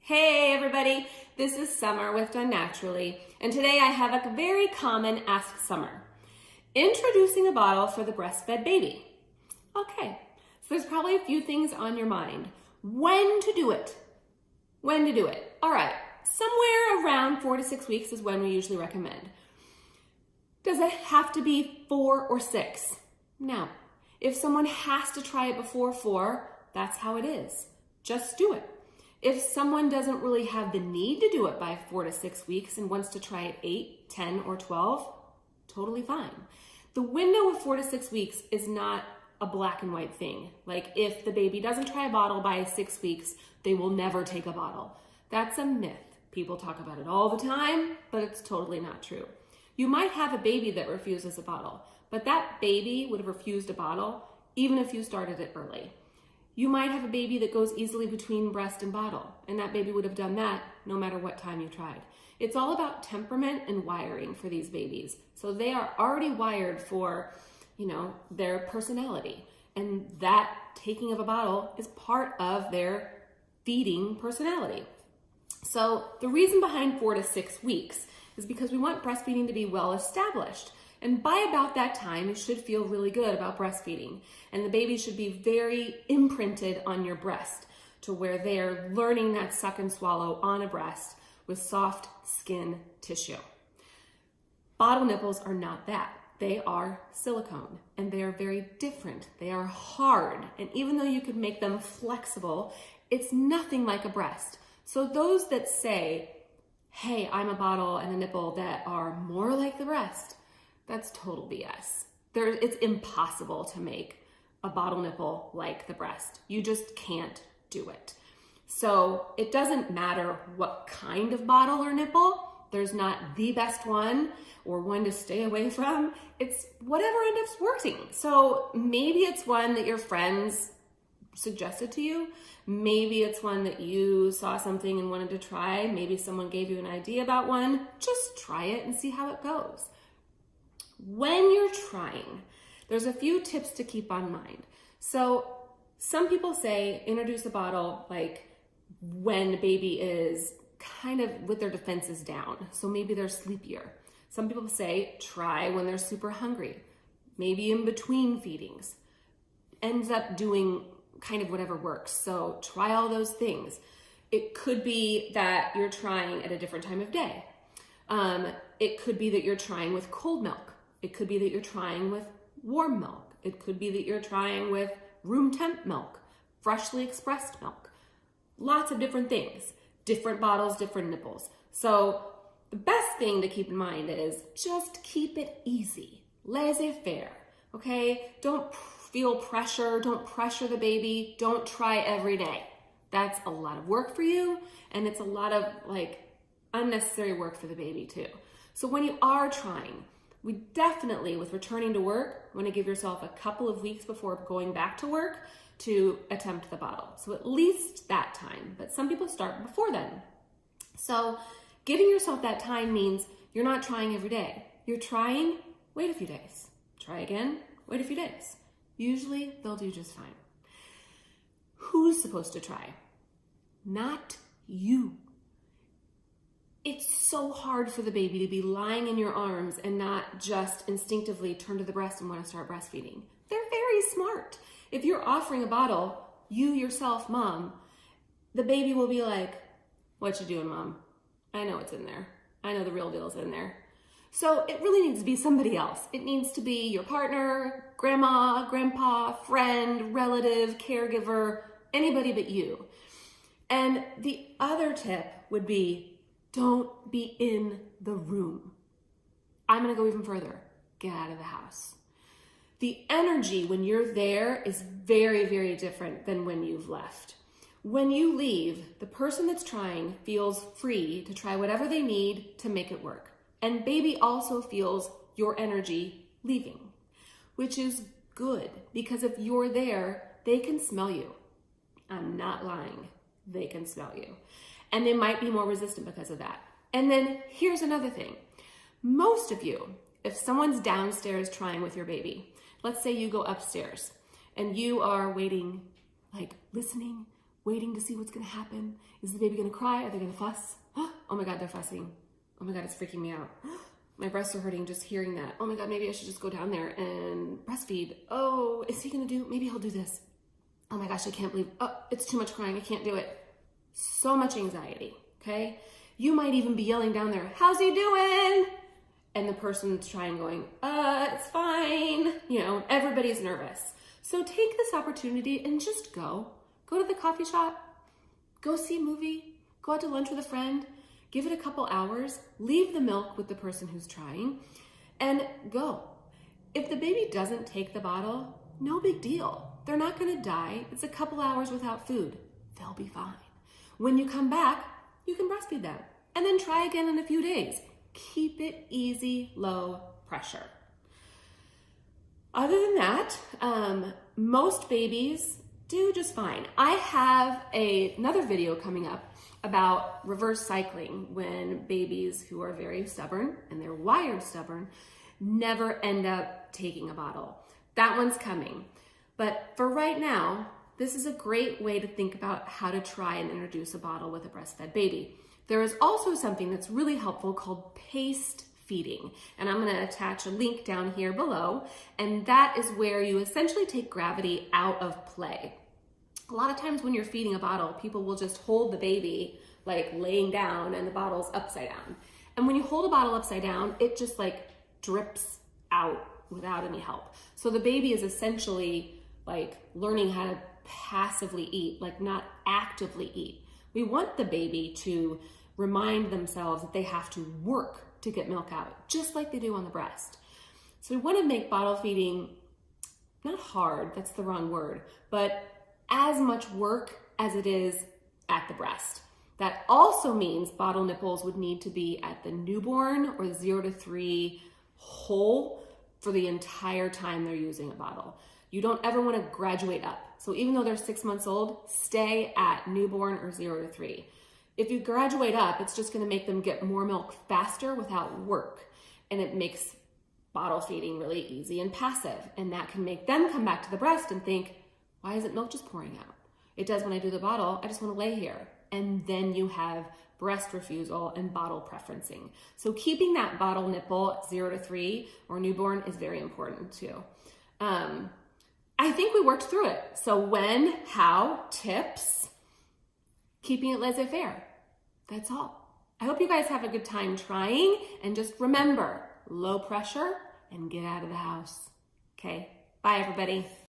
Hey everybody, this is Summer with Done Naturally, and today I have a very common Ask Summer. Introducing a bottle for the breastfed baby. Okay, so there's probably a few things on your mind. When to do it? When to do it? All right, somewhere around 4 to 6 weeks is when we usually recommend. Does it have to be 4 or 6? No. If someone has to try it before 4, that's how it is. Just do it. If someone doesn't really have the need to do it by 4 to 6 weeks and wants to try it 8, 10, or 12, totally fine. The window of 4 to 6 weeks is not a black and white thing. Like if the baby doesn't try a bottle by 6 weeks, they will never take a bottle. That's a myth. People talk about it all the time, but it's totally not true. You might have a baby that refuses a bottle, but that baby would have refused a bottle even if you started it early. You might have a baby that goes easily between breast and bottle, and that baby would have done that no matter what time you tried. It's all about temperament and wiring for these babies. So they are already wired for, their personality, and that taking of a bottle is part of their feeding personality. So the reason behind 4 to 6 weeks is because we want breastfeeding to be well established. And by about that time, you should feel really good about breastfeeding. And the baby should be very imprinted on your breast to where they're learning that suck and swallow on a breast with soft skin tissue. Bottle nipples are not that. They are silicone and they are very different. They are hard. And even though you could make them flexible, it's nothing like a breast. So those that say, hey, I'm a bottle and a nipple that are more like the breast, that's total BS. It's impossible to make a bottle nipple like the breast. You just can't do it. So it doesn't matter what kind of bottle or nipple. There's not the best one or one to stay away from. It's whatever ends up working. So maybe it's one that your friends suggested to you. Maybe it's one that you saw something and wanted to try. Maybe someone gave you an idea about one. Just try it and see how it goes. When you're trying, there's a few tips to keep on mind. So some people say introduce a bottle like when the baby is kind of with their defenses down. So maybe they're sleepier. Some people say try when they're super hungry, maybe in between feedings. Ends up doing kind of whatever works. So try all those things. It could be that you're trying at a different time of day. It could be that you're trying with cold milk. It could be that you're trying with warm milk. It could be that you're trying with room temp milk, freshly expressed milk. Lots of different things, different bottles, different nipples. So the best thing to keep in mind is just keep it easy, laissez-faire, okay? Don't feel pressure, don't pressure the baby, don't try every day. That's a lot of work for you, and it's a lot of unnecessary work for the baby too. So when you are trying, we definitely, with returning to work, want to give yourself a couple of weeks before going back to work to attempt the bottle. So at least that time, but some people start before then. So giving yourself that time means you're not trying every day. You're trying, wait a few days. Try again, wait a few days. Usually they'll do just fine. Who's supposed to try? Not you. It's so hard for the baby to be lying in your arms and not just instinctively turn to the breast and want to start breastfeeding. They're very smart. If you're offering a bottle, you yourself, mom, the baby will be like, what you doing, mom? I know it's in there. I know the real deal's in there. So it really needs to be somebody else. It needs to be your partner, grandma, grandpa, friend, relative, caregiver, anybody but you. And the other tip would be, don't be in the room. I'm gonna go even further. Get out of the house. The energy when you're there is very, very different than when you've left. When you leave, the person that's trying feels free to try whatever they need to make it work. And baby also feels your energy leaving, which is good because if you're there, they can smell you. I'm not lying. They can smell you. And they might be more resistant because of that. And then here's another thing. Most of you, if someone's downstairs trying with your baby, let's say you go upstairs and you are waiting, listening, waiting to see what's gonna happen. Is the baby gonna cry? Are they gonna fuss? Oh my God, they're fussing. Oh my God, it's freaking me out. My breasts are hurting just hearing that. Oh my God, maybe I should just go down there and breastfeed. Oh, is he gonna do, maybe he'll do this. Oh my gosh, I can't believe, oh, it's too much crying, I can't do it. So much anxiety, okay? You might even be yelling down there, how's he doing? And the person's trying going, it's fine. You know, everybody's nervous. So take this opportunity and just go. Go to the coffee shop, go see a movie, go out to lunch with a friend, give it a couple hours, leave the milk with the person who's trying, and go. If the baby doesn't take the bottle, no big deal. They're not gonna die. It's a couple hours without food. They'll be fine. When you come back, you can breastfeed them, and then try again in a few days. Keep it easy, low pressure. Other than that, most babies do just fine. I have another video coming up about reverse cycling when babies who are very stubborn, and they're wired stubborn, never end up taking a bottle. That one's coming. But for right now, this is a great way to think about how to try and introduce a bottle with a breastfed baby. There is also something that's really helpful called paced feeding. And I'm gonna attach a link down here below. And that is where you essentially take gravity out of play. A lot of times when you're feeding a bottle, people will just hold the baby like laying down and the bottle's upside down. And when you hold a bottle upside down, it just like drips out without any help. So the baby is essentially like learning how to passively eat, like not actively eat. We want the baby to remind themselves that they have to work to get milk out, just like they do on the breast. So we want to make bottle feeding not hard, that's the wrong word, but as much work as it is at the breast. That also means bottle nipples would need to be at the newborn or 0 to 3 whole for the entire time they're using a bottle. You don't ever want to graduate up. So even though they're 6 months old, stay at newborn or 0 to 3. If you graduate up, it's just going to make them get more milk faster without work. And it makes bottle feeding really easy and passive. And that can make them come back to the breast and think, why isn't milk just pouring out? It does when I do the bottle. I just want to lay here. And then you have breast refusal and bottle preferencing. So keeping that bottle nipple 0 to 3 or newborn is very important too. I think we worked through it. So when, how, tips, keeping it laissez-faire. That's all. I hope you guys have a good time trying, and just remember, low pressure and get out of the house. Okay, bye everybody.